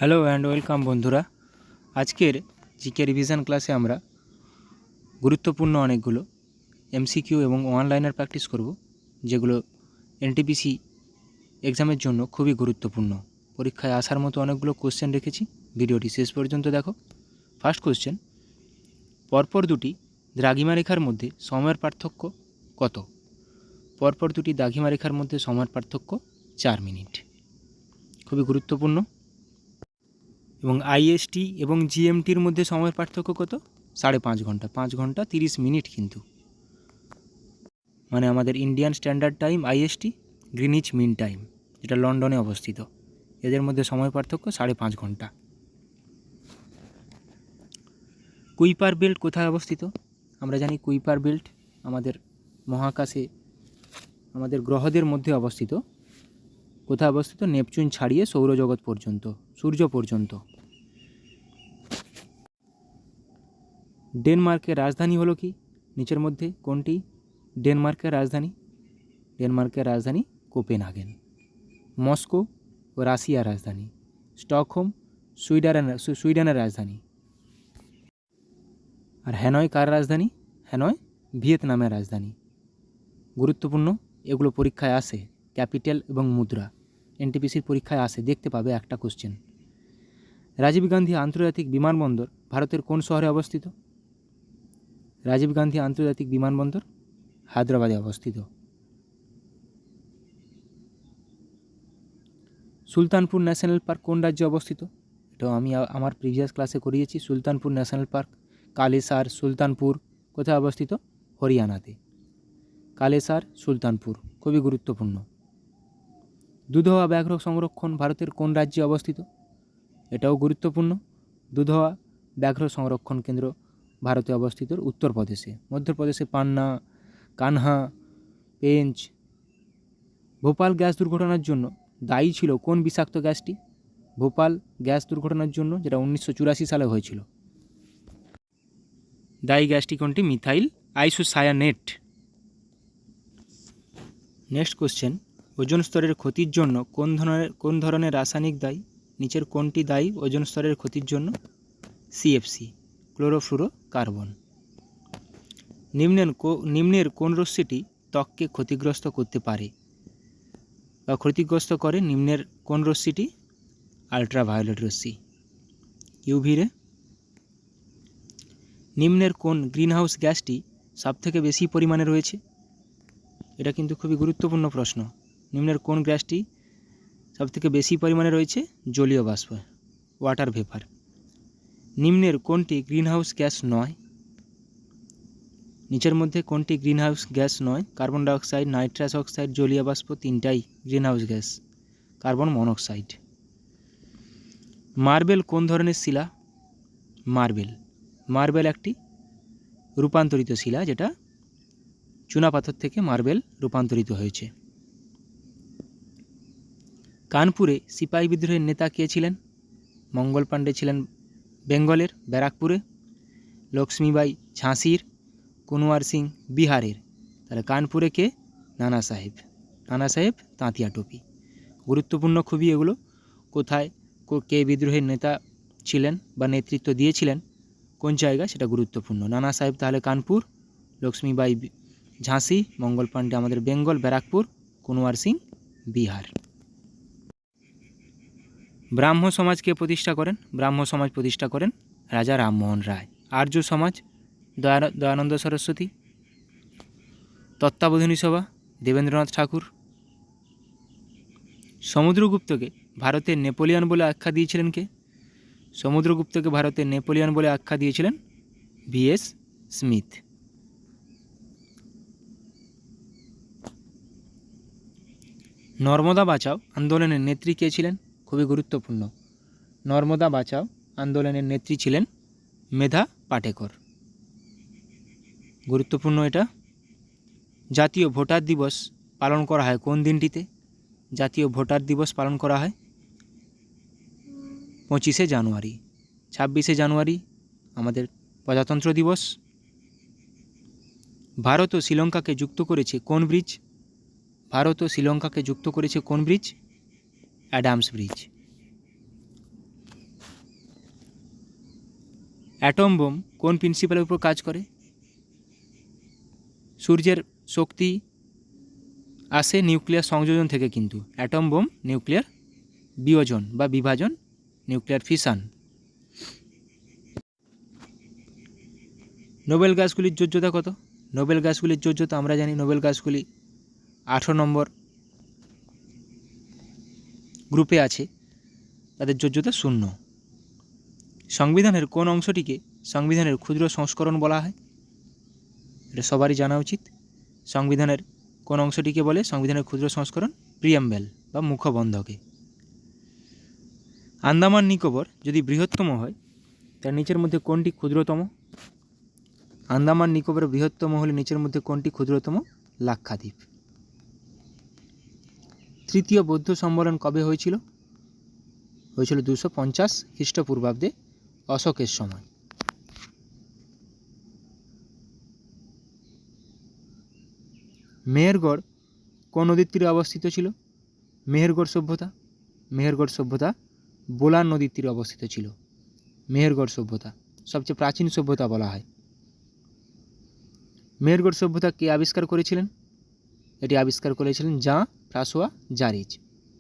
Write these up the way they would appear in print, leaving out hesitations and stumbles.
Hello and welcome বন্ধুরা। আজকের GK revision ক্লাসে আমরা গুরুত্বপূর্ণ অনেকগুলো এমসিকিউ এবং অনলাইনের প্র্যাকটিস করব, যেগুলো এনটিপিসি এক্সামের জন্য খুবই গুরুত্বপূর্ণ। পরীক্ষায় আসার মতো অনেকগুলো কোশ্চেন রেখেছি, ভিডিওটি শেষ পর্যন্ত দেখো। ফার্স্ট কোশ্চেন, পরপর দুটি দ্রাঘিমারেখার মধ্যে সময়ের পার্থক্য কত? পরপর দুটি দ্রাঘিমারেখার মধ্যে সময়ের পার্থক্য 4 মিনিট। খুবই গুরুত্বপূর্ণ। এবং আইএসটি এবং জিএমটির মধ্যে সময়ের পার্থক্য কত? 5.5 ঘন্টা, 5 ঘন্টা 30 মিনিট। কিন্তু মানে আমাদের Indian standard time IST, Greenwich mean time যেটা লন্ডনে অবস্থিত, এদের মধ্যে সময় পার্থক্য 5.5 ঘন্টা। কুইপার বেল্ট কোথায় অবস্থিত? আমরা জানি কুইপার বেল্ট আমাদের মহাকাশে, আমাদের গ্রহদের মধ্যে অবস্থিত। কোথায় অবস্থিত? নেপচুন ছাড়িয়ে সৌরজগৎ পর্যন্ত, সূর্য পর্যন্ত। ডেনমার্কের রাজধানী হলো কি? নিচের মধ্যে কোনটি ডেনমার্কের রাজধানী? ডেনমার্কের রাজধানী কোপেনহেগেন। মস্কো ও রাশিয়ার রাজধানী। স্টকহোম সুইডেনের রাজধানী। আর হ্যানয় কার রাজধানী? হ্যানয় ভিয়েতনামের রাজধানী। গুরুত্বপূর্ণ, এগুলো পরীক্ষায় আসে। ক্যাপিটাল এবং মুদ্রা এনটিপিসির পরীক্ষায় আসে, দেখতে পাবে একটা কোশ্চেন। রাজীব গান্ধী আন্তর্জাতিক বিমানবন্দর ভারতের কোন শহরে অবস্থিত? রাজীব গান্ধী আন্তর্জাতিক বিমানবন্দর হায়দ্রাবাদে অবস্থিত। সুলতানপুর ন্যাশনাল পার্ক কোন রাজ্যে অবস্থিত? এটাও আমি আমার প্রিভিয়াস ক্লাসে করিয়েছি। সুলতানপুর ন্যাশনাল পার্ক, কালেসার, সুলতানপুর কোথায় অবস্থিত? হরিয়ানাতে। কালেসার, সুলতানপুর খুবই গুরুত্বপূর্ণ। দুধওয়া ব্যাঘ্র সংরক্ষণ ভারতের কোন রাজ্যে অবস্থিত? এটাও গুরুত্বপূর্ণ। দুধওয়া ব্যাঘ্র সংরক্ষণ কেন্দ্র ভারতে অবস্থিত উত্তরপ্রদেশে। মধ্যপ্রদেশে পান্না, কানহা, পেঞ্চ। ভোপাল গ্যাস দুর্ঘটনার জন্য দায়ী ছিল কোন বিষাক্ত গ্যাসটি? ভোপাল গ্যাস দুর্ঘটনার জন্য, যেটা 1984 সালে হয়েছিল, দায়ী গ্যাসটি কোনটি? Methyl isocyanate. Next question, ozone স্তরের ক্ষতির জন্য কোন ধরনের রাসায়নিক দায়ী? নিচের কোনটি দায়ী ওজোন স্তরের ক্ষতির জন্য? CFC, chlorofluorocarbon. নিম্নের কোন রশ্মিটি ত্বককে ক্ষতিগ্রস্ত করতে পারে বা ক্ষতিগ্রস্ত করে? নিম্নের কোন রশ্মিটি? আল্ট্রাভায়োলেট রশ্মি, ইউভি রে। নিম্নের কোন গ্রিনহাউস গ্যাসটি সবথেকে বেশি পরিমাণে রয়েছে? এটা কিন্তু খুবই গুরুত্বপূর্ণ প্রশ্ন। নিম্নের কোন গ্যাসটি সবথেকে বেশি পরিমাণে রয়েছে? জলীয় বাষ্প, ওয়াটার ভেপার। নিম্নের কোনটি গ্রিনহাউস গ্যাস নয়? নিচের মধ্যে কোনটি গ্রিনহাউস গ্যাস নয়? কার্বন ডাইঅক্সাইড, নাইট্রাস অক্সাইড, জলীয় বাষ্প তিনটাই greenhouse gas. Carbon monoxide. Marble কোন ধরনের শিলা? মার্বেল একটি রূপান্তরিত শিলা, যেটা চুনাপাথর থেকে মার্বেল রূপান্তরিত হয়েছে। কানপুরে সিপাহী বিদ্রোহের নেতা কে ছিলেন? মঙ্গল পাণ্ডে ছিলেন বেঙ্গলের, ব্যারাকপুরে। লক্ষ্মীবাই ঝাঁসির, কুনওয়ার সিং বিহারের। তাহলে কানপুরে কে? নানা সাহেব তাঁতিয়া টোপি। গুরুত্বপূর্ণ খুবই এগুলো। কোথায় কে বিদ্রোহের নেতা ছিলেন বা নেতৃত্ব দিয়েছিলেন, কোন জায়গা, সেটা গুরুত্বপূর্ণ। নানা সাহেব তাহলে কানপুর, লক্ষ্মীবাই ঝাঁসি, মঙ্গল পাণ্ডে আমাদের বেঙ্গল, ব্যারাকপুর, কুনওয়ার সিং বিহার। ব্রাহ্ম সমাজকে প্রতিষ্ঠা করেন? ব্রাহ্ম সমাজ প্রতিষ্ঠা করেন রাজা রামমোহন রায়। আর্য সমাজ দয়ানন্দ সরস্বতী। তত্ত্বাবধানী সভা দেবেন্দ্রনাথ ঠাকুর। সমুদ্রগুপ্তকে ভারতের নেপোলিয়ন বলে আখ্যা দিয়েছিলেন কে? সমুদ্রগুপ্তকে ভারতের নেপোলিয়ন বলে আখ্যা দিয়েছিলেন ভিএস স্মিথ। নর্মদা বাঁচাও আন্দোলনের নেত্রী কে ছিলেন? খুবই গুরুত্বপূর্ণ। নর্মদা বাঁচাও আন্দোলনের নেত্রী ছিলেন মেধা পাটেকর। গুরুত্বপূর্ণ এটা। জাতীয় ভোটার দিবস পালন করা হয় কোন দিনটিতে? জাতীয় ভোটার দিবস পালন করা হয় 25শে জানুয়ারি। 26শে জানুয়ারি আমাদের প্রজাতন্ত্র দিবস। ভারত ও শ্রীলঙ্কাকে যুক্ত করেছে কোন ব্রিজ? ভারত ও শ্রীলঙ্কাকে যুক্ত করেছে কোন bridge? Adams bridge. Atom bomb কোন প্রিন্সিপালের উপর কাজ করে? সূর্যের শক্তি আসে নিউক্লিয়ার সংযোজন থেকে, কিন্তু অ্যাটম বোম নিউক্লিয়ার বিয়োজন বা বিভাজন, নিউক্লিয়ার ফিশন। নোবেল গ্যাসগুলির যোজ্যতা কত? নোবেল গ্যাসগুলির যোজ্যতা আমরা জানি, নোবেল গ্যাসগুলি 18 নম্বর গ্রুপে আছে, তাদের যোজ্যতা 0। সংবিধানের কোন অংশটিকে সংবিধানের ক্ষুদ্র সংস্করণ বলা হয়? এটা সবারই জানা উচিত। সংবিধানের কোন অংশটিকে বলে সংবিধানের ক্ষুদ্র সংস্করণ? প্রিয়াম্বেল বা মুখবন্ধকে। আন্দামান নিকোবর যদি বৃহত্তম হয়, তার নিচের মধ্যে কোনটি ক্ষুদ্রতম? আন্দামান নিকোবর বৃহত্তম হলে নিচের মধ্যে কোনটি ক্ষুদ্রতম? লাক্ষাদ্বীপ। তৃতীয় বৌদ্ধ সম্মেলন কবে হয়েছিল? হয়েছিল 250 খ্রিস্টপূর্বাব্দে, অশোকের সময়। মেহেরগড় কোন নদীর তীরে অবস্থিত ছিল? মেহেরগড় সভ্যতা বোলান নদীর তীরে অবস্থিত ছিল। মেহেরগড় সভ্যতা সবচেয়ে প্রাচীন সভ্যতা বলা হয়। মেহেরগড় সভ্যতা কে আবিষ্কার করেছিলেন? এটি আবিষ্কার করেছিলেন জাঁ ফ্রাঁসোয়া জারিজ।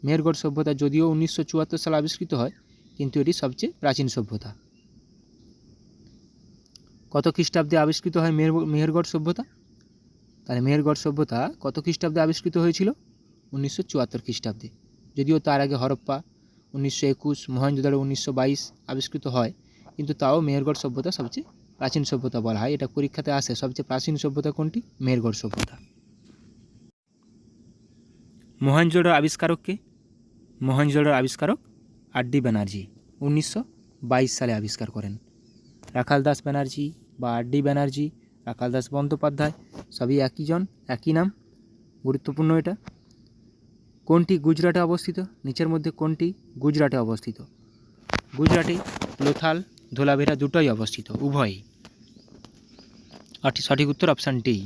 মেহেরগড় সভ্যতা যদিও 1974 সালে আবিষ্কৃত হয়, কিন্তু এটি সবচেয়ে প্রাচীন সভ্যতা। কত খ্রিস্টাব্দে আবিষ্কৃত হয় মেহেরগড় সভ্যতা? তাহলে মেহেরগড় সভ্যতা কত খ্রিস্টাব্দে আবিষ্কৃত হয়েছিল? 1974 খ্রিস্টাব্দে। যদিও তার আগে হরপ্পা 1921, মহেঞ্জোদারো 1922 আবিষ্কৃত হয়, কিন্তু তাও মেহেরগড় সভ্যতা সবচেয়ে প্রাচীন সভ্যতা বলা হয়। এটা পরীক্ষাতে আসে, সবচেয়ে প্রাচীন সভ্যতা কোনটি? মেহেরগড় সভ্যতা। মহেঞ্জোদারোর আবিষ্কারক কে? মহেঞ্জোদারোর আবিষ্কারক আর.ডি. ব্যানার্জি 1922 সালে আবিষ্কার করেন। রাখাল দাস ব্যানার্জি বা আর.ডি. ব্যানার্জি, রাখাল দাস বন্দ্যোপাধ্যায় সবই একই জন, একই নাম। গুরুত্বপূর্ণ এটা। কোনটি গুজরাটে অবস্থিত? নিচের মধ্যে কোনটি গুজরাটে অবস্থিত? গুজরাটে লোথাল, ধোলাভেরা দুটোই অবস্থিত, উভয়ই। সঠিক উত্তর অপশান ডি।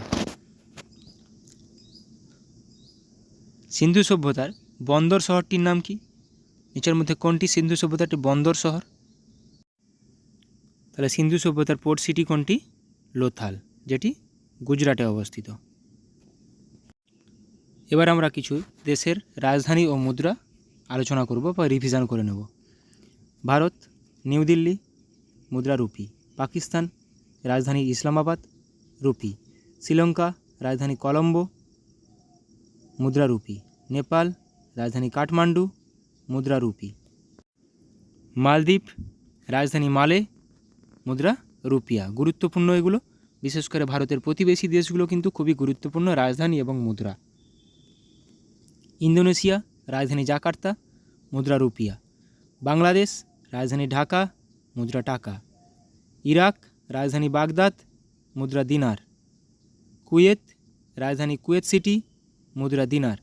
সিন্ধু সভ্যতার বন্দর শহরটির নাম কি? নিচের মধ্যে কোনটি সিন্ধু সভ্যতার একটি বন্দর শহর? তাহলে সিন্ধু সভ্যতার পোর্ট সিটি কোনটি? লোথাল, যেটি গুজরাটে অবস্থিত। এবার আমরা কিছু দেশের রাজধানী ও মুদ্রা আলোচনা করব বা রিভিশন করে নেব। ভারত নিউ দিল্লি, মুদ্রা রুপি। পাকিস্তান রাজধানী ইসলামাবাদ, রুপি। শ্রীলঙ্কা রাজধানী কলম্বো, মুদ্রা রুপি। নেপাল রাজধানী কাঠমান্ডু, মুদ্রা রুপি। মালদ্বীপ রাজধানী মালে, মুদ্রা রুপিয়া। গুরুত্বপূর্ণ এগুলো, বিশেষ করে ভারতের প্রতিবেশী দেশগুলো কিন্তু খুবই গুরুত্বপূর্ণ রাজধানী এবং মুদ্রা। ইন্দোনেশিয়া রাজধানী জাকার্তা, মুদ্রা রুপিয়া। বাংলাদেশ রাজধানী ঢাকা, মুদ্রা টাকা। ইরাক রাজধানী বাগদাদ, মুদ্রা দিনার। কুয়েত রাজধানী কুয়েত সিটি, মুদ্রা দিনার।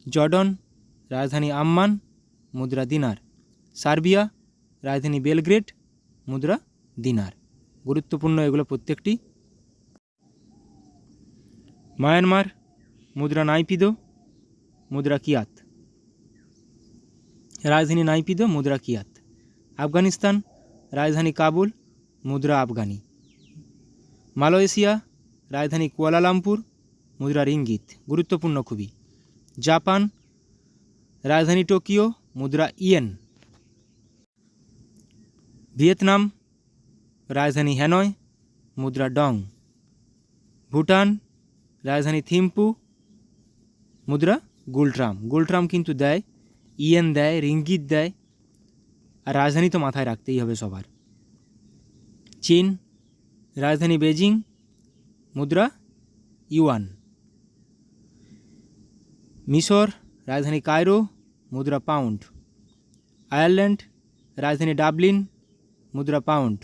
জর্ডন রাজধানী আম্মান, মুদ্রা দিনার। সার্বিয়া রাজধানী বেলগ্রেড, মুদ্রা দিনার। গুরুত্বপূর্ণ এগুলো প্রত্যেকটি। মায়ানমার মুদ্রা নাইপিদো, মুদ্রা কিয়াত। রাজধানী নাইপিদো, মুদ্রা কিয়াত। আফগানিস্তান রাজধানী কাবুল, মুদ্রা আফগানি। মালয়েশিয়া রাজধানী কুয়ালালামপুর, মুদ্রা রিঙ্গিত। গুরুত্বপূর্ণ খুবই। জাপান রাজধানী টোকিও, মুদ্রা ইয়েন। ভিয়েতনাম রাজধানী হ্যানয়, মুদ্রা ডং। ভুটান রাজধানী থিম্পু, মুদ্রা গুলট্রাম। গুলট্রাম কিন্তু দেয়, ইয়েন দেয়, রিঙ্গিত দেয়, আর রাজধানী তো মাথায় রাখতেই হবে সবার। চীন রাজধানী বেজিং, মুদ্রা ইউয়ান। মিশর রাজধানী কায়রো, মুদ্রা পাউন্ড। আয়ারল্যান্ড রাজধানী ডাবলিন, মুদ্রা পাউন্ড।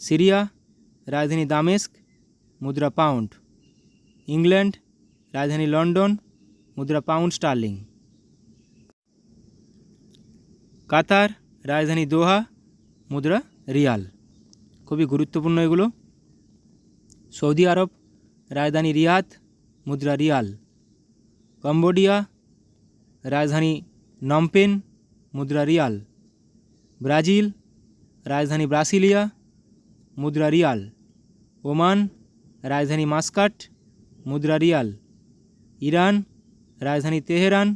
সিরিয়া রাজধানী দামেস্ক, মুদ্রা পাউন্ড। ইংল্যান্ড রাজধানী লন্ডন, মুদ্রা পাউন্ড স্টার্লিং। কাতার রাজধানী দোহা, মুদ্রা রিয়াল। খুবই গুরুত্বপূর্ণ এগুলো। সৌদি আরব রাজধানী রিয়াদ, মুদ্রা রিয়াল। কম্বোডিয়া রাজধানী নমপেন, মুদ্রা রিয়াল। ব্রাজিল রাজধানী ব্রাসিলিয়া, মুদ্রা রিয়াল। ওমান, রাজধানী মাস্কাট, মুদ্রা রিয়াল। ইরান, রাজধানী তেহরান,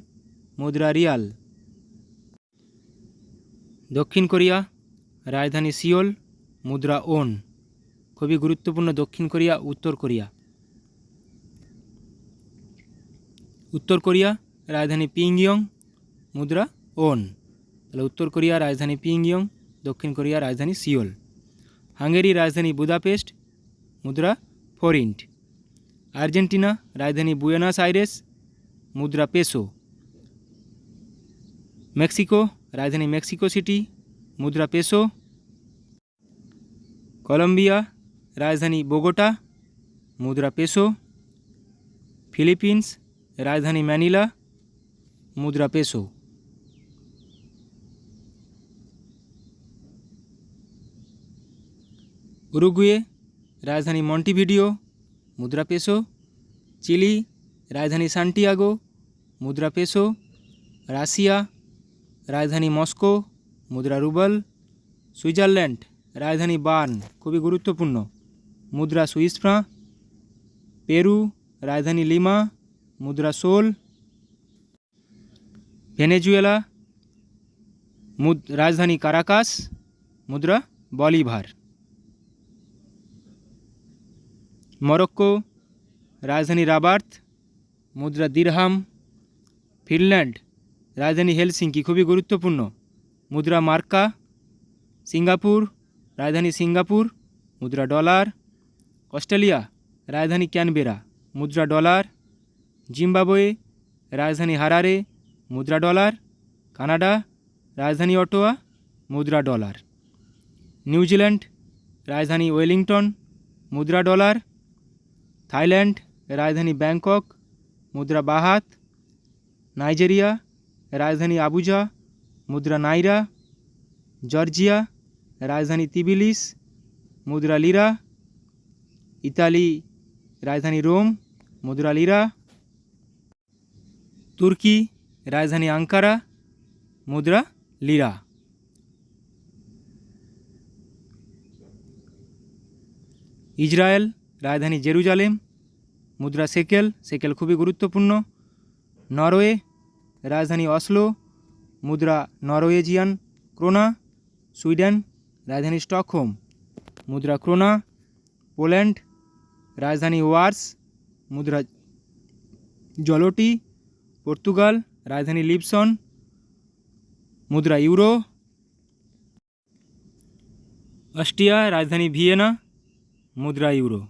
মুদ্রা রিয়াল। দক্ষিণ কোরিয়া, রাজধানী সিওল, মুদ্রা ওন। খুবই গুরুত্বপূর্ণ দক্ষিণ কোরিয়া, উত্তর কোরিয়া। উত্তর কোরিয়া, রাজধানী পিংইয়ং, মুদ্রা ওন। তাহলে উত্তর কোরিয়া রাজধানী পিংইয়ং, দক্ষিণ কোরিয়া রাজধানী সিওল। হাঙ্গেরি, রাজধানী বুদাপেস্ট, মুদ্রা ফোরিন্ট। আর্জেন্টিনা, রাজধানী বুয়েনাস আইরেস, মুদ্রা পেসো। মেক্সিকো, রাজধানী মেক্সিকো সিটি, মুদ্রা পেসো। কলম্বিয়া, রাজধানী বোগোটা, মুদ্রা পেসো। ফিলিপিন্স, রাজধানী ম্যানিলা, মুদ্রা পেসো। উরুগুয়ে, রাজধানী মন্টিভিডিও, মুদ্রা পেসো। চিলি, রাজধানী সান্টিয়াগো, মুদ্রা পেসো। রাশিয়া, রাজধানী মস্কো, মুদ্রা রুবল। সুইজারল্যান্ড, রাজধানী বার্ন, খুবই গুরুত্বপূর্ণ, মুদ্রা সুইস ফ্রাঁ। পেরু, রাজধানী লিমা, মুদ্রা সোল। ভেনেজুয়েলা, রাজধানী কারাকাস, মুদ্রা বলিভার। মরক্কো, রাজধানী রাবার্ত, মুদ্রা দিরহাম। ফিনল্যান্ড, রাজধানী হেলসিঙ্কি, খুবই গুরুত্বপূর্ণ, মুদ্রা মার্কা। সিঙ্গাপুর, রাজধানী সিঙ্গাপুর, মুদ্রা ডলার। অস্ট্রেলিয়া, রাজধানী ক্যানবেরা, মুদ্রা ডলার। জিম্বাবুয়ে, রাজধানী হারারে, মুদ্রা ডলার। কানাডা, রাজধানী অটোয়া, মুদ্রা ডলার। নিউজিল্যান্ড, রাজধানী ওয়েলিংটন, মুদ্রা ডলার। থাইল্যান্ড, রাজধানী ব্যাংকক, মুদ্রা বাহাত। নাইজেরিয়া, রাজধানী আবুজা, মুদ্রা নাইরা। জর্জিয়া, রাজধানী তিবিলিস, মুদ্রা লিরা। ইতালি, রাজধানী রোম, মুদ্রা লিরা। তুর্কি, রাজধানী আঙ্কারা, মুদ্রা লিরা। ইসরায়েল, রাজধানী জেরুজালেম, মুদ্রা সেকেল, সেকেল খুবই গুরুত্বপূর্ণ। নরওয়ে, রাজধানী অসলো, মুদ্রা নরওয়েজিয়ান ক্রোনা। সুইডেন, রাজধানী স্টকহোম, মুদ্রা ক্রোনা। পোল্যান্ড, রাজধানী ওয়ার্স, মুদ্রা জলটি। পর্তুগাল, রাজধানী লিপসন, মুদ্রা ইউরো। অস্ট্রিয়া, রাজধানী ভিয়েনা, মুদ্রা ইউরো।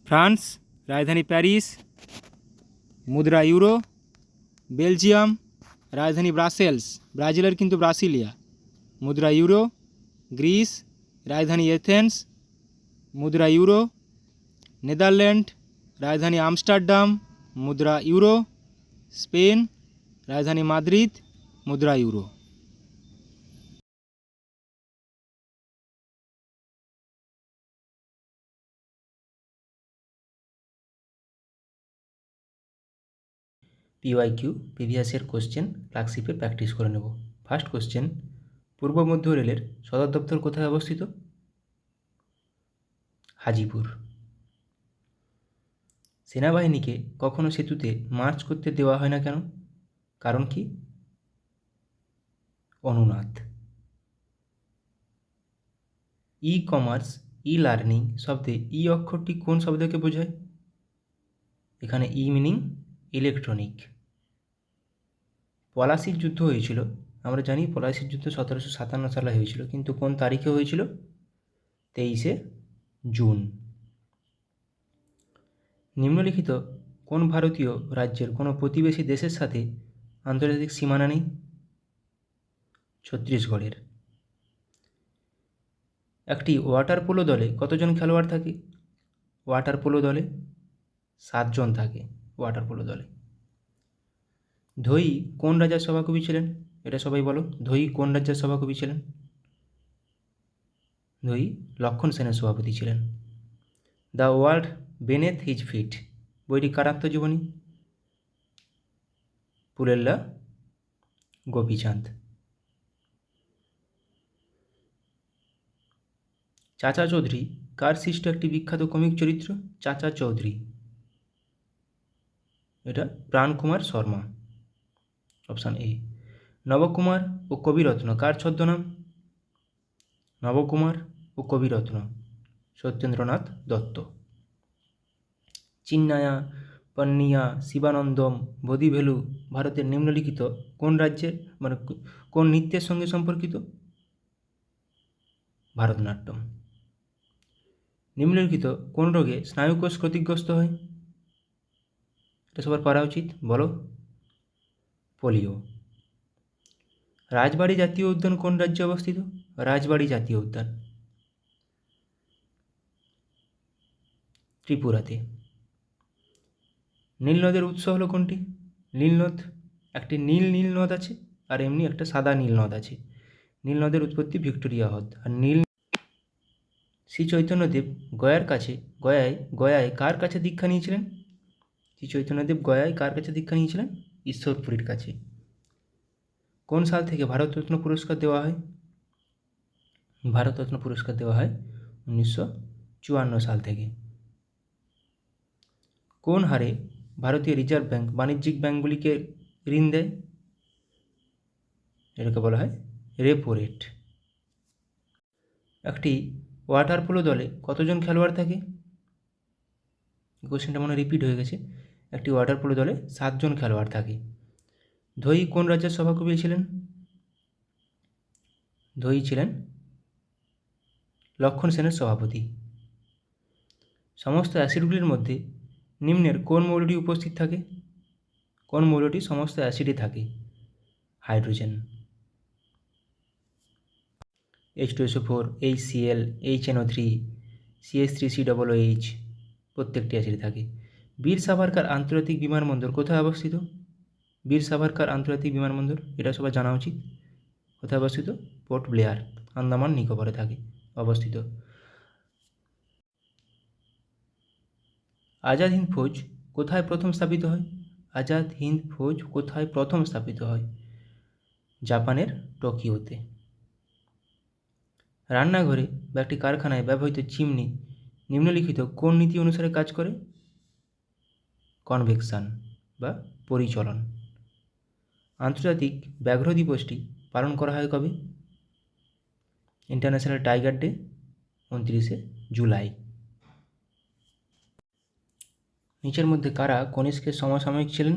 ফ্রান্স, রাজধানী প্যারিস, মুদ্রা ইউরো। বেলজিয়াম, রাজধানী ব্রাসেলস, ব্রাজিলের কিন্তু ব্রাসিলিয়া, মুদ্রা ইউরো। গ্রিস, রাজধানী এথেন্স, মুদ্রা ইউরো। নেদারল্যান্ড, রাজধানী আমস্টারডাম, মুদ্রা ইউরো। স্পেন, রাজধানী মাদ্রিদ, মুদ্রা euro. PYQ previous year question ক্লার্কশিপের প্র্যাকটিস করে নেব। ফার্স্ট কোশ্চেন, পূর্ব মধ্য রেলের সদর দপ্তর কোথায় অবস্থিত? হাজিপুর। সেনাবাহিনীকে কখনো সেতুতে মার্চ করতে দেওয়া হয় না কেন? কারণ কি? অনুনাদ। ই কমার্স, ই লার্নিং শব্দে ই অক্ষরটি কোন শব্দকে বোঝায়? এখানে ই মিনিং ইলেকট্রনিক। পলাশির যুদ্ধ হয়েছিল, আমরা জানি পলাশির যুদ্ধ 1757 সালে হয়েছিল, কিন্তু কোন তারিখে হয়েছিল? 23শে জুন। নিম্নলিখিত কোন ভারতীয় রাজ্যের কোনো প্রতিবেশী দেশের সাথে আন্তর্জাতিক সীমানা নেই? ছত্তিশগড়ের। একটি ওয়াটার পোলো দলে কতজন খেলোয়াড় থাকে? ওয়াটার পোলো দলে 7 জন থাকে ওয়াটার পোলো দলে। ধোই কোন রাজার সভাকবি ছিলেন? এটা সবাই বলো, ধোই কোন রাজ্যের সভাকবি ছিলেন? ধোই লক্ষণ সেনের সভাপতি ছিলেন। দ্য ওয়ার্ল্ড বেনেথ হিজ ফিট বইটি কার আত্মজীবনী? পুলেল্লা গোপীচাঁদ। চাচা চৌধুরী কার সৃষ্ট একটি বিখ্যাত কমিক চরিত্র? চাচা চৌধুরী, এটা প্রাণকুমার শর্মা, অপশান এ। নবকুমার ও কবিরত্ন কার ছদ্মনাম? নবকুমার ও কবিরত্ন সত্যেন্দ্রনাথ দত্ত। চিন্নায়া, পন্নিয়া, শিবানন্দম, বোধিভেলু ভারতের নিম্নলিখিত কোন রাজ্যের কোন নৃত্যের সঙ্গে সম্পর্কিত? ভারতনাট্যম। নিম্নলিখিত কোন রোগে স্নায়ুকোষ ক্ষতিগ্রস্ত হয়? এটা সবার পারা উচিত, বলো। পোলিও। রাজবাড়ী জাতীয় উদ্যান কোন রাজ্যে অবস্থিত? রাজবাড়ী জাতীয় উদ্যান ত্রিপুরাতে। নীল নদের উৎস হলো কোনটি? নীল নদ, একটি নীল নীল নদ আছে আর এমনি একটা সাদা নীল নদ আছে। নীল নদের উৎপত্তি ভিক্টোরিয়া হ্রদ। আর নীল শ্রী চৈতন্যদেব গয়ায় কার কাছে দীক্ষা নিয়েছিলেন? শ্রী চৈতন্যদেব গয়ায় কার কাছে দীক্ষা নিয়েছিলেন? ঈশ্বরপুরীর কাছে। কোন সাল থেকে ভারতরত্ন পুরস্কার দেওয়া হয়? ভারতরত্ন পুরস্কার দেওয়া হয় 1954 সাল থেকে। কোন হারে ভারতীয় রিজার্ভ ব্যাঙ্ক বাণিজ্যিক ব্যাঙ্কগুলিকে ঋণ দেয়? এটাকে বলা হয় রেপো রেট। একটি ওয়াটার পোলো দলে কতজন খেলোয়াড় থাকে? কোশ্চেনটা মনে রিপিট হয়ে গেছে। একটি ওয়াটার পোলো দলে 7 জন খেলোয়াড় থাকে। ধোই কোন রাজ্যের সভাকবি ছিলেন? ধোই ছিলেন লক্ষণ সেনের সভাপতি। সমস্ত অ্যাসিডগুলির মধ্যে নিম্নের কোন মৌলটি উপস্থিত থাকে? কোন মৌলটি সমস্ত অ্যাসিডে থাকে? Hydrogen. H2SO4, HCl, HNO3, CH3COOH প্রত্যেকটি অ্যাসিডে থাকে। বীর সাভারকার আন্তর্জাতিক বিমানবন্দর কোথায় অবস্থিত? বীর সাভারকার আন্তর্জাতিক বিমানবন্দর, এটা সবার জানা উচিত। কোথায় অবস্থিত? পোর্ট ব্লেয়ার, আন্দামান নিকোবরে থাকে অবস্থিত। আজাদ হিন্দ ফৌজ কোথায় প্রথম স্থাপিত হয়? আজাদ হিন্দ ফৌজ কোথায় প্রথম স্থাপিত হয়? জাপানের টোকিওতে। রান্নাঘরে বা একটি কারখানায় ব্যবহৃত চিমনি নিম্নলিখিত কোন নীতি অনুসারে কাজ করে? কনভেকশন বা পরিচলন। আন্তর্জাতিক ব্যাঘ্র দিবসটি পালন করা হয় কবে? ইন্টারন্যাশনাল টাইগার ডে 29শে জুলাই। নিচের মধ্যে কারা কনিষ্কের সমসাময়িক ছিলেন?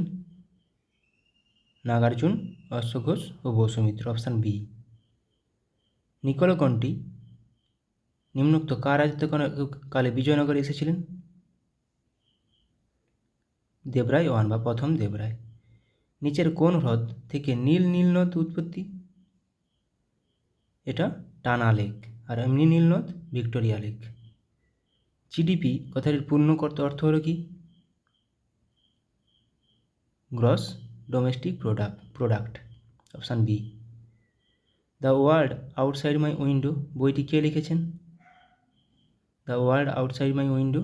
নাগার্জুন, অশ্বঘোষ ও বসুমিত্র, অপশান বি। নিকোলকণ্ঠী নিম্নোক্ত কার রাজত্বকালে বিজয়নগরে এসেছিলেন? দেবরায় ওয়ান বা প্রথম দেবরায়। নিচের কোন হ্রদ থেকে নীল নীল নদ উৎপত্তি? এটা টানা লেক, আর এমনি নীল নদ ভিক্টোরিয়া লেক। জিডিপি কথাটির পূর্ণ অর্থ হলো কি? Gross domestic product, option B. The world outside my window বইটি কে লিখেছেন? The world outside my window,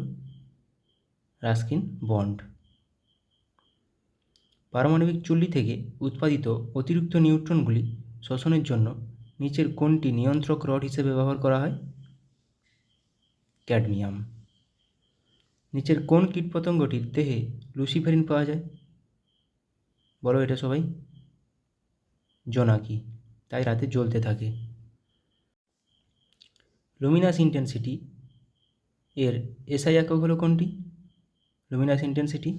Ruskin Bond. পারমাণবিক চুল্লি থেকে উৎপাদিত অতিরিক্ত নিউট্রনগুলি শোষণের জন্য নিচের কোনটি নিয়ন্ত্রক রড হিসেবে ব্যবহার করা হয়? ক্যাডমিয়াম। নিচের কোন কীটপতঙ্গটির দেহে লুসিফেরিন পাওয়া যায়? বলো এটা সবাই। জোনাকি, তাই রাতে জ্বলতে থাকে। লুমিনাস ইন্টেন্সিটি এর এসআই একক হলো কোনটি? লুমিনাস ইন্টেন্সিটি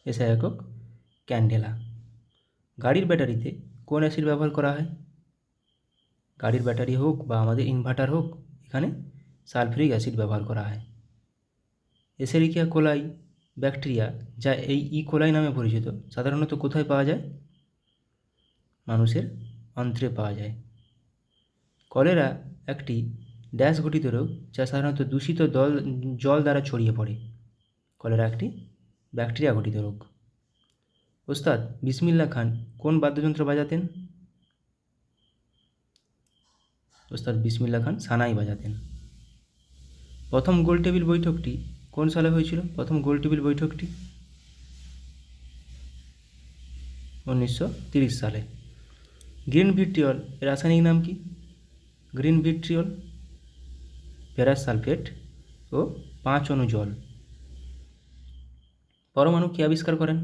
এসআই একক ক্যান্ডেলা। গাড়ির ব্যাটারিতে কোন অ্যাসিড ব্যবহার করা হয়? গাড়ির ব্যাটারি হোক বা আমাদের ইনভার্টার হোক, এখানে সালফিউরিক অ্যাসিড ব্যবহার করা হয়। এসেরিকিয়া কোলাই ব্যাকটেরিয়া, যা এই কোলাই নামে পরিচিত, সাধারণত কোথায় পাওয়া যায়? মানুষের অন্ত্রে পাওয়া যায়। কলেরা একটি ড্যাশ ঘটিত রোগ, যা সাধারণত দূষিত জল দ্বারা ছড়িয়ে পড়ে। কলেরা একটি ব্যাকটেরিয়া ঘটিত রোগ। ওস্তাদ বিসমিল্লাহ খান কোন বাদ্যযন্ত্র বাজাতেন? ওস্তাদ বিসমিল্লাহ খান সানাই বাজাতেন। প্রথম গোলটেবিল বৈঠকটি কোন সালে হয়েছিল? প্রথম গোলটেবিল বৈঠকটি 1930 সালে। গ্রিন ভিট্রিয়ল এর রাসায়নিক নাম কি? গ্রিন ভিট্রিয়ল ফেরাস সালফেট ও 5 অণু জল। পরমাণু কে আবিষ্কার করেন?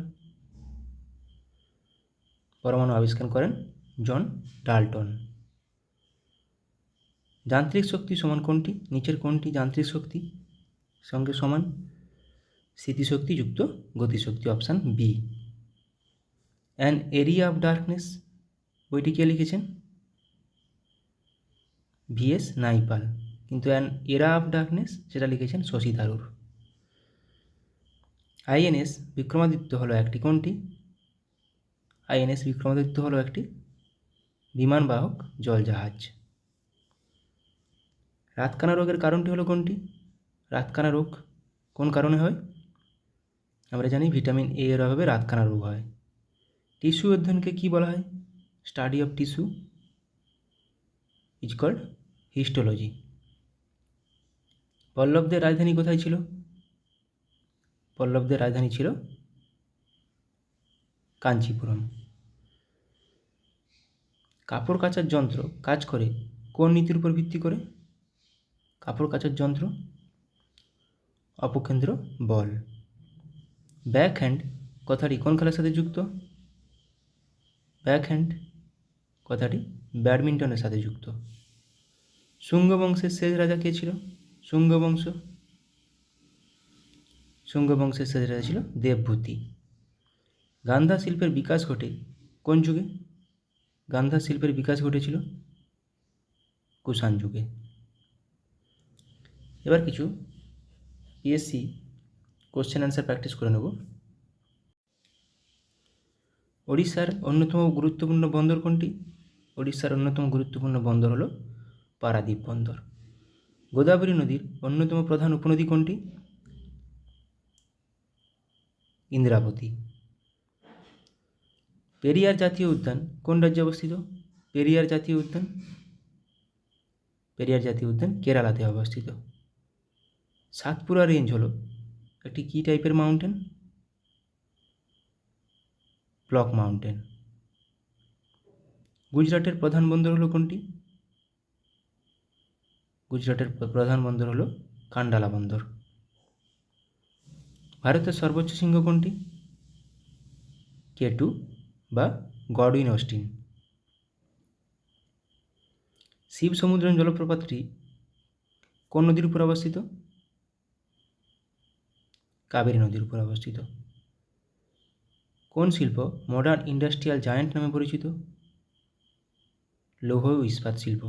পরমাণু আবিষ্কার করেন জন ডাল্টন। যান্ত্রিক শক্তি সমান কোনটি? নিচের কোনটি যান্ত্রিক শক্তি সঙ্গে সমান? স্থিতিশক্তি যুক্ত গতিশক্তি, option B. An area of darkness বইটি কে লিখেছেন? ভিএস নাইপাল। কিন্তু অ্যান এরা অফ ডার্কনেস সেটা লিখেছেন শশী থারুর। আইএনএস বিক্রমাদিত্য হলো একটি কোনটি? আইএনএস বিক্রমাদিত্য হলো একটি বিমানবাহক জলজাহাজ। রাতকানা রোগের কারণটি হলো কোনটি? রাতকানা রোগ কোন কারণে হয়? আমরা জানি ভিটামিন এ এর অভাবে রাতকানা রোগ হয়। টিস্যু অধ্যয়নকে কী বলা হয়? Study of tissue is called histology. পল্লবদের রাজধানী কোথায় ছিল? পল্লবদের রাজধানী ছিল কাঞ্চিপুরম। কাপড় কাচার যন্ত্র কাজ করে কোন নীতির উপর ভিত্তি করে? কাপড় কাচার যন্ত্র অপকেন্দ্র বল। ব্যাক হ্যান্ড কথাটি কোন খেলার সাথে যুক্ত? ব্যাক হ্যান্ড কথাটি ব্যাডমিন্টনের সাথে যুক্ত। শুঙ্গ বংশের শেষ রাজা কে ছিল? শুঙ্গ বংশের শেষ রাজা ছিল দেবভূতি। গান্ধা শিল্পের বিকাশ ঘটে কোন যুগে? গান্ধা শিল্পের বিকাশ ঘটেছিল কুষাণ যুগে। এবার কিছু পিএসসি কোশ্চেন অ্যান্সার প্র্যাকটিস করে নেব। ওড়িশার অন্যতম গুরুত্বপূর্ণ বন্দর কোনটি? ওড়িশার অন্যতম গুরুত্বপূর্ণ বন্দর হলো পারাদ্বীপ বন্দর। গোদাবরী নদীর অন্যতম প্রধান উপনদী কোনটি? ইন্দ্রাবতী। পেরিয়ার জাতীয় উদ্যান কোন রাজ্যে অবস্থিত? পেরিয়ার জাতীয় উদ্যান কেরালাতে অবস্থিত। সাতপুরা রেঞ্জ হলো একটি কী টাইপের মাউন্টেন? Block mountain. গুজরাটের প্রধান বন্দর হলো কোনটি? গুজরাটের প্রধান বন্দর হলো কান্ডালা বন্দর। ভারতের সর্বোচ্চ শৃঙ্গ কোনটি? K2 বা গডউইন অস্টিন। শিব সমুদ্রম জলপ্রপাতটি কোন নদীর উপর অবস্থিত? কাবেরী নদীর উপর অবস্থিত। কোন শিল্প মডার্ন ইন্ডাস্ট্রিয়াল জায়ান্ট নামে পরিচিত? লৌহ ও ইস্পাত শিল্প।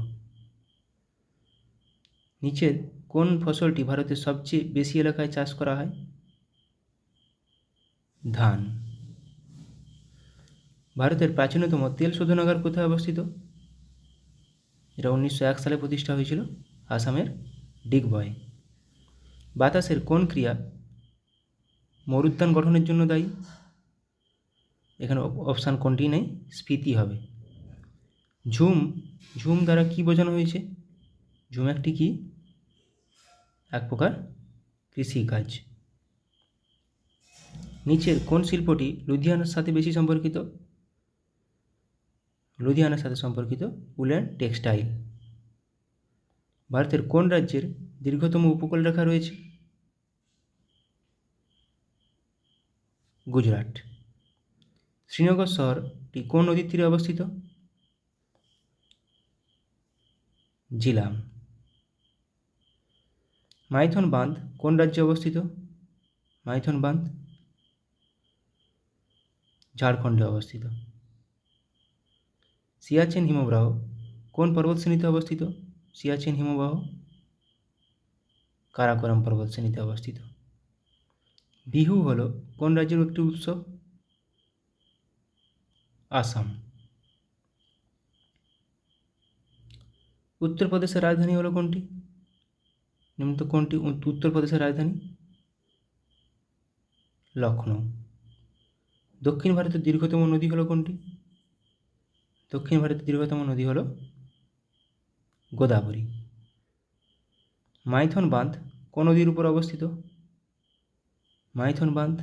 নিচের কোন ফসলটি ভারতের সবচেয়ে বেশি এলাকায় চাষ করা হয়? ধান। ভারতের প্রাচীনতম তেল শোধনাগার কোথায় অবস্থিত? এটা 1901 সালে প্রতিষ্ঠা হয়েছিল আসামের ডিগবয়ে। বাতাসের কোন ক্রিয়া মরুদ্যান গঠনের জন্য দায়ী? এখানে অপশান কোনটি নেই, স্ফীতি হবে। ঝুম দ্বারা কি বোঝানো হয়েছে? ঝুম একটি কি? এক প্রকার কৃষিকাজ। নিচের কোন শিল্পটি লুধিয়ানার সাথে বেশি সম্পর্কিত? লুধিয়ানার সাথে সম্পর্কিত উল অ্যান্ড টেক্সটাইল। ভারতের কোন রাজ্যের দীর্ঘতম উপকূলরেখা রয়েছে? গুজরাট। শ্রীনগর শহরটি কোন নদীর তীরে অবস্থিত? জিলাম। মাইথন বাঁধ কোন রাজ্যে অবস্থিত? মাইথন বাঁধ ঝাড়খণ্ডে অবস্থিত। সিয়াচেন হিমবাহ কোন পর্বতশ্রেণীতে অবস্থিত? সিয়াচেন হিমবাহ কারাকোরাম পর্বতশ্রেণীতে অবস্থিত। বিহু হলো কোন রাজ্যের একটি উৎসব? আসাম। উত্তরপ্রদেশের রাজধানী হলো কোনটি? নিম্ন কোনটি উত্তরপ্রদেশের রাজধানী? লখনৌ। দক্ষিণ ভারতের দীর্ঘতম নদী হলো কোনটি? দক্ষিণ ভারতের দীর্ঘতম নদী হলো গোদাবরী। মাইথন বাঁধ কোন নদীর উপর অবস্থিত? মাইথন বাঁধ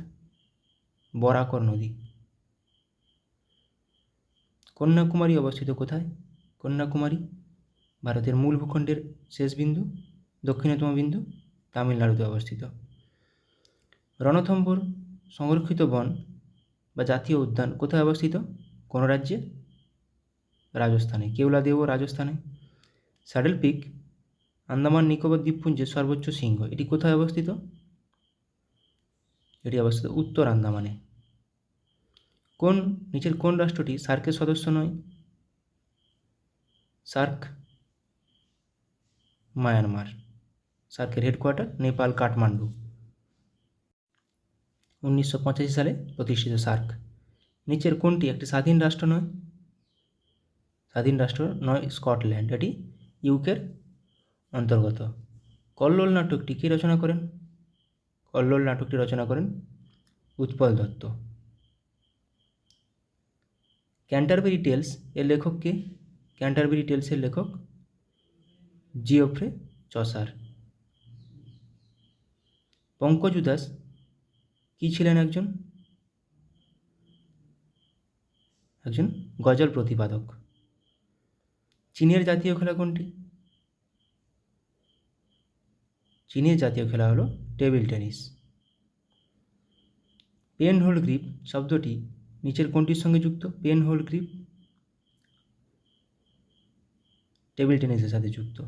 বরাকর নদী। কন্যাকুমারী অবস্থিত কোথায়? কন্যাকুমারী ভারতের মূল ভূখণ্ডের শেষ বিন্দু দক্ষিণতম বিন্দু তামিলনাড়ুতে অবস্থিত। রণথম্ভোর সংরক্ষিত বন বা জাতীয় উদ্যান কোথায় অবস্থিত? কোন রাজ্যে? রাজস্থানে। কেওলাদেও রাজস্থানে। স্যাডেল পিক আন্দামান নিকোবর দ্বীপপুঞ্জের সর্বোচ্চ শৃঙ্গ, এটি কোথায় অবস্থিত? এটি অবস্থিত উত্তর আন্দামানে। নিচের কোন রাষ্ট্রটি সার্কের সদস্য নয়? SAARC Myanmar. সার্কের হেডকোয়ার্টার নেপাল কাঠমান্ডু। 1985 সালে প্রতিষ্ঠিত সার্ক। নিচের কোনটি একটি স্বাধীন রাষ্ট্র নয়? স্বাধীন রাষ্ট্র নয় স্কটল্যান্ড, এটি ইউকের অন্তর্গত। কল্লোল নাটকটি কে রচনা করেন? কল্লোল নাটকটি রচনা করেন উৎপল দত্ত। ক্যান্টারবেরি টেলস এর লেখক কে? ক্যান্টারবেরি টেলসের লেখক জিওফ্রে চসার। পঙ্কজ উদাস কি ছিলেন? একজন গজল প্রতিপাদক। চীনের জাতীয় খেলা কোনটি? চীনের জাতীয় খেলা হলো table tennis. Pen hold grip শব্দটি নিচের কোনটির সঙ্গে যুক্ত? পেন হোল্ড গ্রিপ টেবিল টেনিসের সাথে যুক্ত।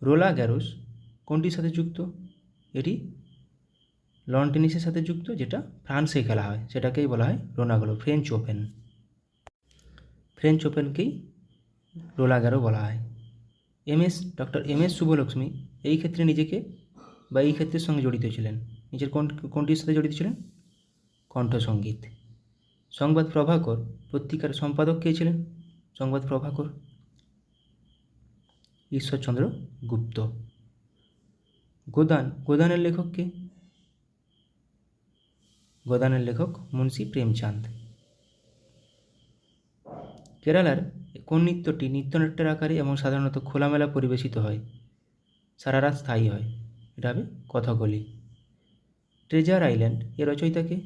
রোলা গ্যারোস কোনটির সাথে যুক্ত? এটি লন টেনিসের সাথে যুক্ত, যেটা ফ্রান্সে খেলা হয়, সেটাকেই বলা হয় রোনাগলো, ফ্রেঞ্চ ওপেন। ফ্রেঞ্চ ওপেনকেই রোলা গ্যারো বলা হয়। ডক্টর এম এস শুভলক্ষ্মী এই ক্ষেত্রে নিজেকে বা এই ক্ষেত্রের সঙ্গে জড়িত ছিলেন। নিচের কোনটির সাথে জড়িত ছিলেন? কণ্ঠসঙ্গীত। সংবাদ প্রভাকর পত্রিকার সম্পাদক কে ছিলেন? সংবাদ প্রভাকর ঈশ্বরচন্দ্র গুপ্ত। গোদানের লেখক কে? গোদানের লেখক মুন্সী প্রেমচাঁদ। কেরালার কোন নৃত্যটি নৃত্যনাট্যের আকারে এবং সাধারণত খোলামেলা পরিবেশিত হয়, সারা রাত স্থায়ী হয়? এটা হবে কথাকলি। ট্রেজার আইল্যান্ড এর রচয়িতা কে?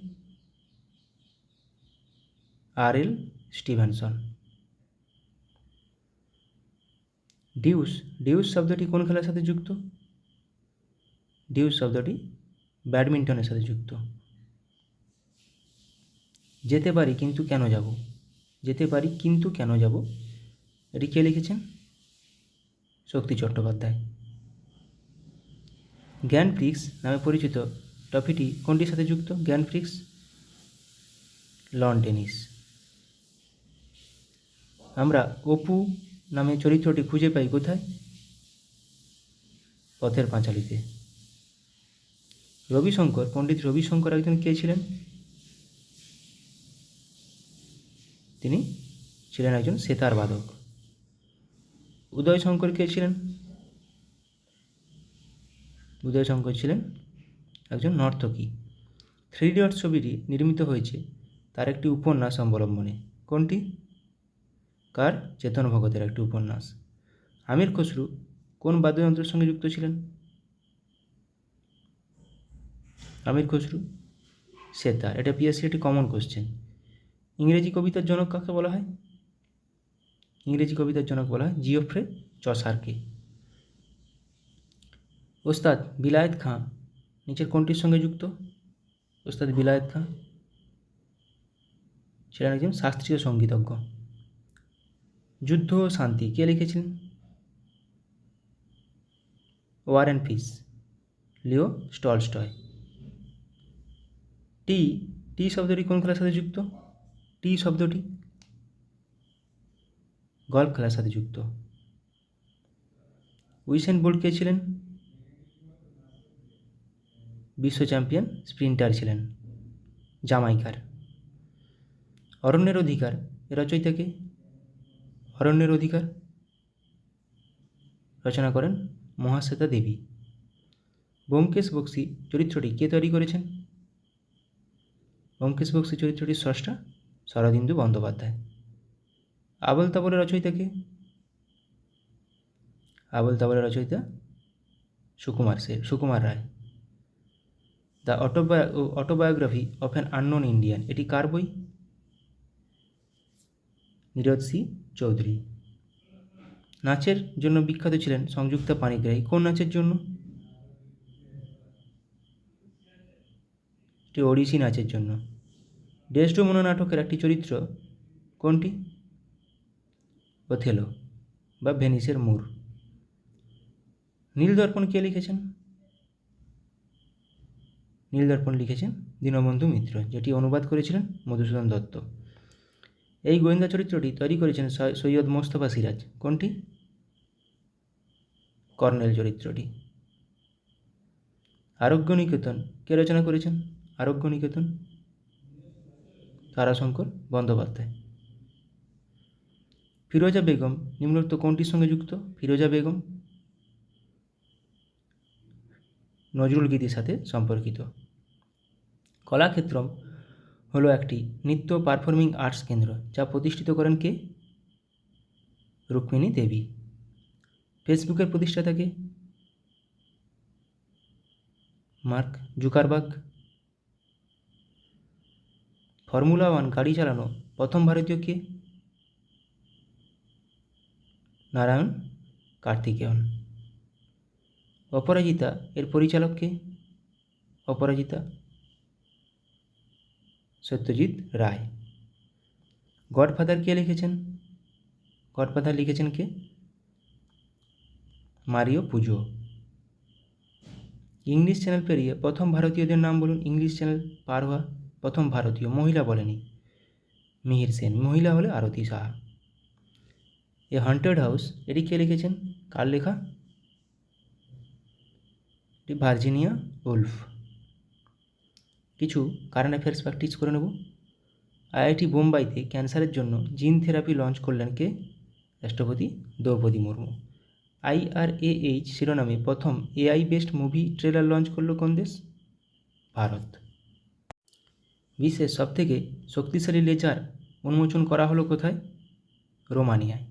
আর.এল. স্টিভেনসন। ডিউস শব্দটি কোন খেলার সাথে যুক্ত? ডিউস শব্দটি ব্যাডমিন্টনের সাথে যুক্ত। যেতে পারি কিন্তু কেন যাব? যেতে পারি কিন্তু কেন যাব, এটি কে লিখেছেন? শক্তি চট্টোপাধ্যায়। গ্র্যান্ড প্রিক্স নামে পরিচিত ট্রফিটি কোনটির সাথে যুক্ত? Grand Prix loan tennis. আমরা অপু নামে চরিত্রটি খুঁজে পাই কোথায়? পথের পাঁচালীতে। পণ্ডিত রবিশঙ্কর একজন কে ছিলেন? তিনি ছিলেন একজন সেতার বাদক। উদয়শঙ্কর কে ছিলেন? উদয়শঙ্কর ছিলেন একজন নর্তকী। 3 ইডিয়টস ছবিটি নির্মিত হয়েছে তার একটি উপন্যাস অবলম্বনে। কোনটি? কার? চেতন ভগতের একটি উপন্যাস। আমির খসরু কোন বাদ্যযন্ত্রের সঙ্গে যুক্ত ছিলেন? আমির খসরু সেতার। এটা পিএসসি একটি কমন কোশ্চেন। ইংরেজি কবিতার জনক কাকে বলা হয়? ইংরেজি কবিতার জনক বলা হয় জিওফ্রে চসারকে। ওস্তাদ বিলায়েত খাঁ নিচের কোনটির সঙ্গে যুক্ত? ওস্তাদ বিলায়েত খাঁ ছিলেন একজন শাস্ত্রীয় সঙ্গীতজ্ঞ। যুদ্ধ ও শান্তি কে লিখেছিলেন? War and peace Leo Tolstoy. টি শব্দটি কোন খেলার সাথে যুক্ত? টি শব্দটি গল্ফ খেলার সাথে যুক্ত। উইসেন বোল্ট কে ছিলেন? বিশ্ব চ্যাম্পিয়ন স্প্রিন্টার ছিলেন, জামাইকার। অরণ্যের অধিকার এর রচয়িতা কে? অরণ্যের অধিকার রচনা করেন মহাশ্বেতা দেবী। ব্যোমকেশ বক্সী চরিত্রটি কে তৈরি করেছেন? ব্যোমকেশ বক্সী চরিত্রটির স্রষ্টা শরদিন্দু বন্দ্যোপাধ্যায়। আবোল তাবোলের রচয়িতা কে? আবোল তাবোলের রচয়িতা Sukumar Ray. The autobiography of an unknown Indian, এটি কার বই? নীরদ সি চৌধুরী। নাচের জন্য বিখ্যাত ছিলেন সংযুক্তা পাণিগ্রাহী। কোন নাচের জন্য? এটি ওড়িশি নাচের জন্য। ডেসডেমোনা নাটকের একটি চরিত্র কোনটি? ওথেলো বা ভেনিসের মূর। নীলদর্পণ কে লিখেছেন? নীলদর্পণ লিখেছেন দীনবন্ধু মিত্র, যেটি অনুবাদ করেছিলেন মধুসূদন দত্ত। এই গোয়েন্দা চরিত্রটি তৈরি করেছেন সৈয়দ মোস্তফা সিরাজ। কোনটি? কর্নেল চরিত্রটি। আরোগ্য নিকেতন কে রচনা করেছেন? আরোগ্য নিকেতন তারাশঙ্কর বন্দ্যোপাধ্যায়। ফিরোজা বেগম নিম্নোক্ত কোনটির সঙ্গে যুক্ত? ফিরোজা বেগম নজরুল গীতির সাথে সম্পর্কিত। কলাক্ষেত্রম হলো একটি নৃত্য পারফর্মিং আর্টস কেন্দ্র, যা প্রতিষ্ঠিত করেন কে? রুক্মিণী দেবী। ফেসবুকের প্রতিষ্ঠাতা কে? Mark Zuckerberg. ফর্মুলা 1 গাড়ি চালানো প্রথম ভারতীয় কে? নারায়ণ কার্তিকেয়ন। অপরাজিতা এর পরিচালক কে? অপরাজিতা সত্যজিৎ রায়। গডফাদার কে লিখেছেন? গডফাদার লিখেছেন কে? মারিও পুজো। ইংলিশ চ্যানেল পেরিয়ে প্রথম ভারতীয়দের নাম বলুন। ইংলিশ চ্যানেল পার হওয়া প্রথম ভারতীয়, মহিলা বলেনি, মিহির সেন, মহিলা হলে আরতি সাহা। এ হন্টেড হাউস এটি কে লিখেছেন? কার লেখা? এটি ভার্জিনিয়া উলফ। কিছু কারেন্ট অ্যাফেয়ার্স প্র্যাকটিস করে নেব। আইআইটি বোম্বাইতে ক্যান্সারের জন্য জিন থেরাপি লঞ্চ করলেন কে? রাষ্ট্রপতি দ্রৌপদী মুর্মু। IRAH শিরোনামে প্রথম AI based movie trailer launch করল কোন দেশ? ভারত। বিশ্বের সবথেকে শক্তিশালী লেজার উন্মোচন করা হলো কোথায়? রোমানিয়ায়।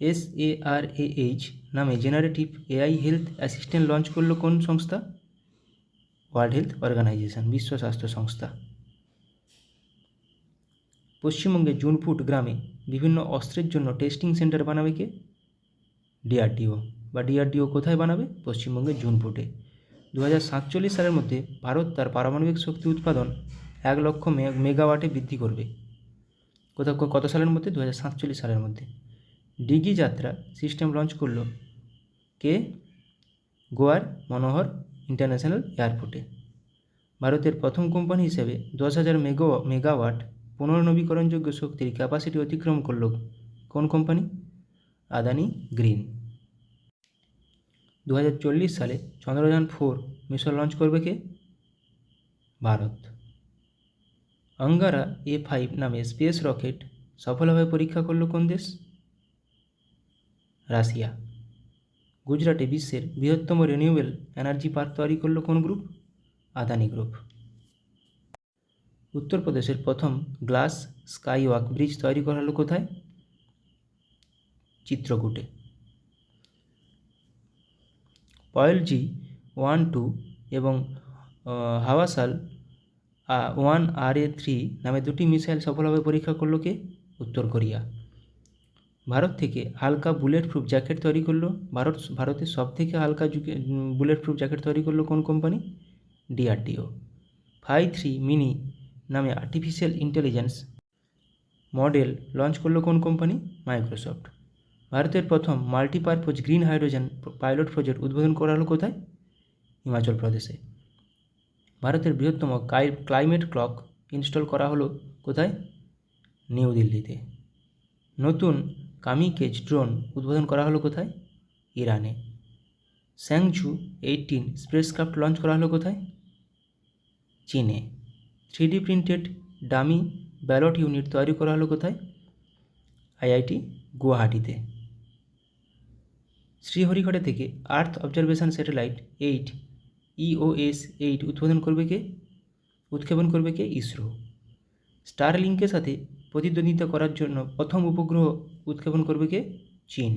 SARAH নামে generative AI health assistant launch করলো কোন সংস্থা? ওয়ার্ল্ড হেলথ অর্গানাইজেশন, বিশ্ব স্বাস্থ্য সংস্থা। পশ্চিমবঙ্গের জুনপুট গ্রামে বিভিন্ন অস্ত্রের জন্য টেস্টিং সেন্টার বানাবে কে? DRDO। বা DRDO কোথায় বানাবে? পশ্চিমবঙ্গের জুনপুটে। 2047 সালের মধ্যে ভারত তার পারমাণবিক শক্তি উৎপাদন 1 লক্ষ মেগাওয়াটে বৃদ্ধি করবে। কত সালের মধ্যে? 2047 সালের মধ্যে। ডিগি যাত্রা সিস্টেম লঞ্চ করল কে? গোয়ার মনোহর ইন্টারন্যাশনাল এয়ারপোর্টে। ভারতের প্রথম কোম্পানি হিসেবে 10,000 মেগাওয়াট পুনর্নবীকরণযোগ্য শক্তির ক্যাপাসিটি অতিক্রম করল কোন কোম্পানি? আদানি গ্রিন। 2040 সালে চন্দ্রযান 4 মিশন লঞ্চ করবে কে? ভারত। অঙ্গারা A5 নামে স্পেস রকেট সফলভাবে পরীক্ষা করল কোন দেশ? রাশিয়া। গুজরাটে বিশ্বের বৃহত্তম রিনিউয়েবল এনার্জি পার্ক তৈরি করল কোন গ্রুপ? আদানি গ্রুপ। উত্তরপ্রদেশের প্রথম গ্লাস স্কাইওয়াক ব্রিজ তৈরি করা হলো কোথায়? চিত্রকূটে। পয়েলজি 1-2 এবং হাওয়াসাল 1RA3 নামে দুটি মিসাইল সফলভাবে পরীক্ষা করল কে? উত্তর কোরিয়া। ভারত থেকে হালকা বুলেট প্রুফ জ্যাকেট তৈরি করলো ভারতের সবথেকে হালকা বুলেট প্রুফ জ্যাকেট তৈরি করলো কোন কোম্পানি? DRDO। 5-3 মিনি নামে আর্টিফিশিয়াল ইন্টেলিজেন্স মডেল লঞ্চ করলো কোন কোম্পানি? মাইক্রোসফট। ভারতের প্রথম multipurpose green hydrogen pilot project উদ্বোধন করা হলো কোথায়? হিমাচল প্রদেশে। ভারতের বৃহত্তম ক্লাইমেট ক্লক ইনস্টল করা হলো কোথায়? নিউ দিল্লিতে। নতুন কামিকেজ ড্রোন উদ্বোধন করা হলো কোথায়? ইরানে। স্যাংঝু 18 স্পেসক্রাফট লঞ্চ করা হলো কোথায়? চীনে। 3D printed dummy ballot unit তৈরি করা হলো কোথায়? IIT গুয়াহাটিতে। শ্রীহরিকোটা থেকে আর্থ অবজারভেশন স্যাটেলাইট 8 EOS 8 উৎক্ষেপণ করবে কে? ইসরো। স্টারলিংকের সাথে প্রতিদ্বন্দ্বিতা করার জন্য প্রথম উপগ্রহ উৎক্ষেপণ করবে কে? চীন।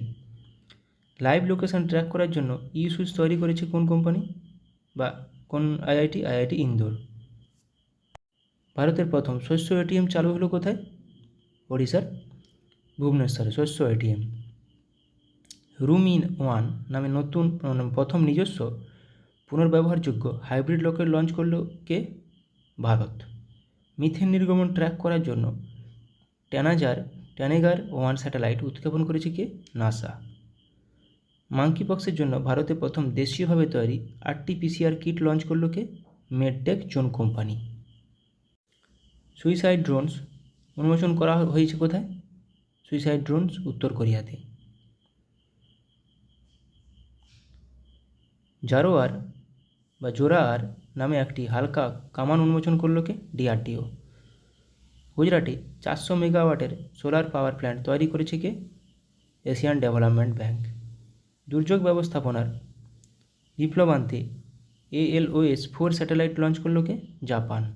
লাইভ লোকেশন ট্র্যাক করার জন্য সুইচ তৈরি করেছে কোন কোম্পানি বা কোন IIT ইন্দোর। ভারতের প্রথম শস্য ATM চালু হলো কোথায়? ওড়িশার ভুবনেশ্বরে শস্য ATM। রুম-ইন-ওয়ান নামে নতুন প্রথম নিজস্ব পুনর্ব্যবহারযোগ্য হাইব্রিড রকেট লঞ্চ করল কে? ভারত। মিথেন নির্গমন ট্র্যাক করার জন্য ট্যানেগার-1 স্যাটেলাইট উৎক্ষেপণ করেছে কে? নাসা। মাঙ্কিপক্সের জন্য ভারতে প্রথম দেশীয়ভাবে তৈরি RT-PCR কিট লঞ্চ করল কে? Medtech zone company. Suicide drones উন্মোচন করা হয়েছে কোথায়? সুইসাইড ড্রোনস উত্তর কোরিয়াতে। জোরার নামে একটি হালকা কামান উন্মোচন করল কে? DRDO। গুজরাটে 400 মেগাওয়াটের সোলার পাওয়ার প্ল্যান্ট তৈরি করেছে কে? Asian development bank. দুর্যোগ ব্যবস্থাপনার বিপ্লব আনতে ALOS-4 স্যাটেলাইট লঞ্চ করল কে? জাপান।